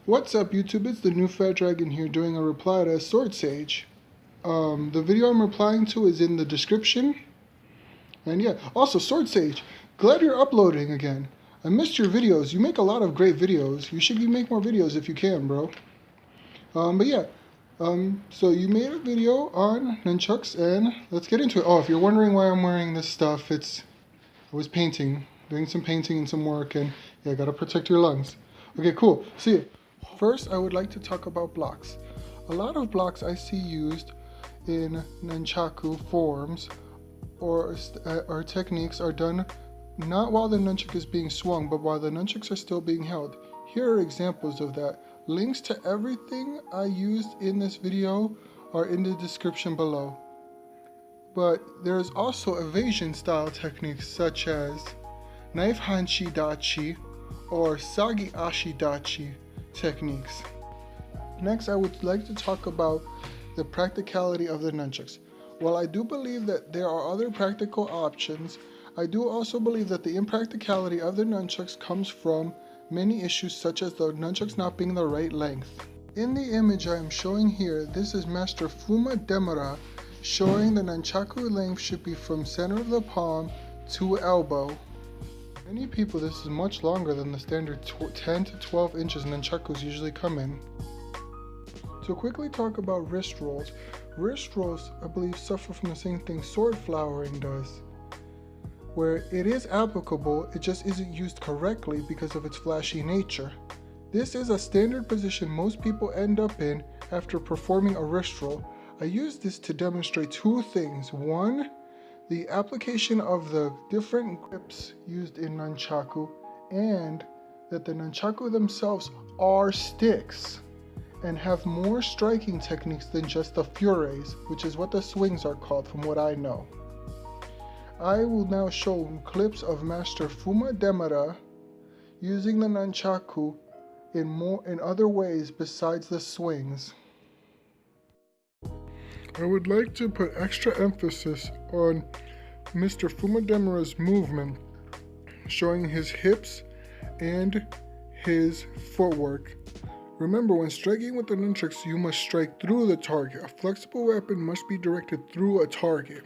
What's up YouTube, it's the new Fat Dragon here doing a reply to Sword Sage. The video I'm replying to is in the description. And yeah, also Sword Sage, glad you're uploading again. I missed your videos, you make a lot of great videos. You should make more videos if you can, bro. So you made a video on nunchucks and let's get into it. Oh, if you're wondering why I'm wearing this stuff, I was painting, doing some painting and some work, and yeah, gotta protect your lungs. Okay, cool, see you. First, I would like to talk about blocks. A lot of blocks I see used in nunchaku forms or techniques are done not while the nunchuk is being swung, but while the nunchucks are still being held. Here are examples of that. Links to everything I used in this video are in the description below. But there's also evasion style techniques such as knife hanshi dachi or sagi ashi dachi techniques. Next, I would like to talk about the practicality of the nunchucks. While I do believe that there are other practical options, I do also believe that the impracticality of the nunchucks comes from many issues such as the nunchucks not being the right length. In the image I am showing here, this is Master Fumio Demura showing the nunchaku length should be from center of the palm to elbow. Many people, this is much longer than the standard 10 to 12 inches nunchakus usually come in. To quickly talk about wrist rolls. Wrist rolls, I believe, suffer from the same thing sword flowering does, where it is applicable, it just isn't used correctly because of its flashy nature. This is a standard position most people end up in after performing a wrist roll. I use this to demonstrate two things. One, the application of the different grips used in nunchaku, and that the nunchaku themselves are sticks and have more striking techniques than just the fureis, which is what the swings are called from what I know. I will now show clips of Master Fumio Demura using the nunchaku in other ways besides the swings. I would like to put extra emphasis on Mr. Fumio Demura's movement, showing his hips and his footwork. Remember, when striking with the nunchucks, you must strike through the target. A flexible weapon must be directed through a target.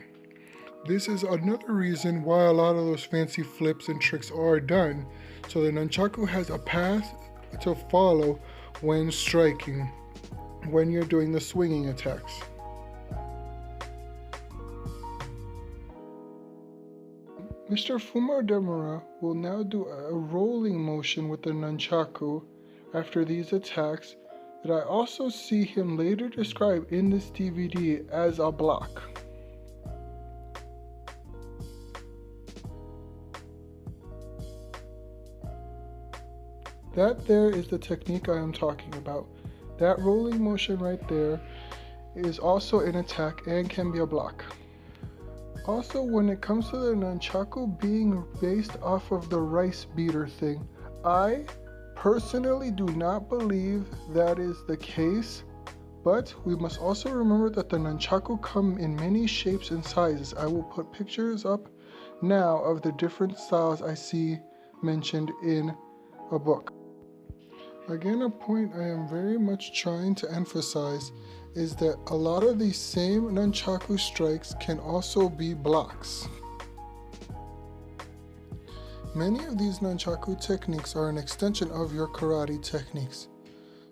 This is another reason why a lot of those fancy flips and tricks are done, so the nunchaku has a path to follow when striking, when you're doing the swinging attacks. Mr. Fumio Demura will now do a rolling motion with the nunchaku after these attacks that I also see him later describe in this DVD as a block. That there is the technique I am talking about. That rolling motion right there is also an attack and can be a block. Also, when it comes to the nunchaku being based off of the rice beater thing, I personally do not believe that is the case, but we must also remember that the nunchaku come in many shapes and sizes. I will put pictures up now of the different styles I see mentioned in a book. Again, a point I am very much trying to emphasize is that a lot of these same nunchaku strikes can also be blocks. Many of these nunchaku techniques are an extension of your karate techniques.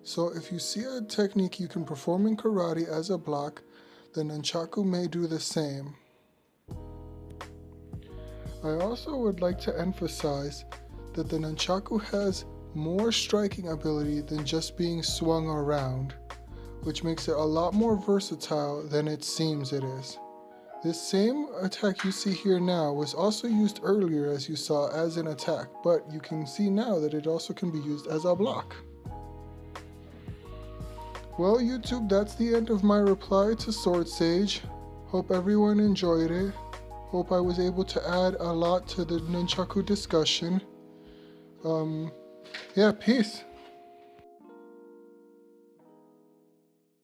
So if you see a technique you can perform in karate as a block, the nunchaku may do the same. I also would like to emphasize that the nunchaku has more striking ability than just being swung around, which makes it a lot more versatile than it seems it is. This same attack you see here now was also used earlier, as you saw, as an attack, but you can see now that it also can be used as a block. Well, YouTube, that's the end of my reply to Sword Sage. Hope everyone enjoyed it. Hope I was able to add a lot to the nunchaku discussion. Yeah, peace.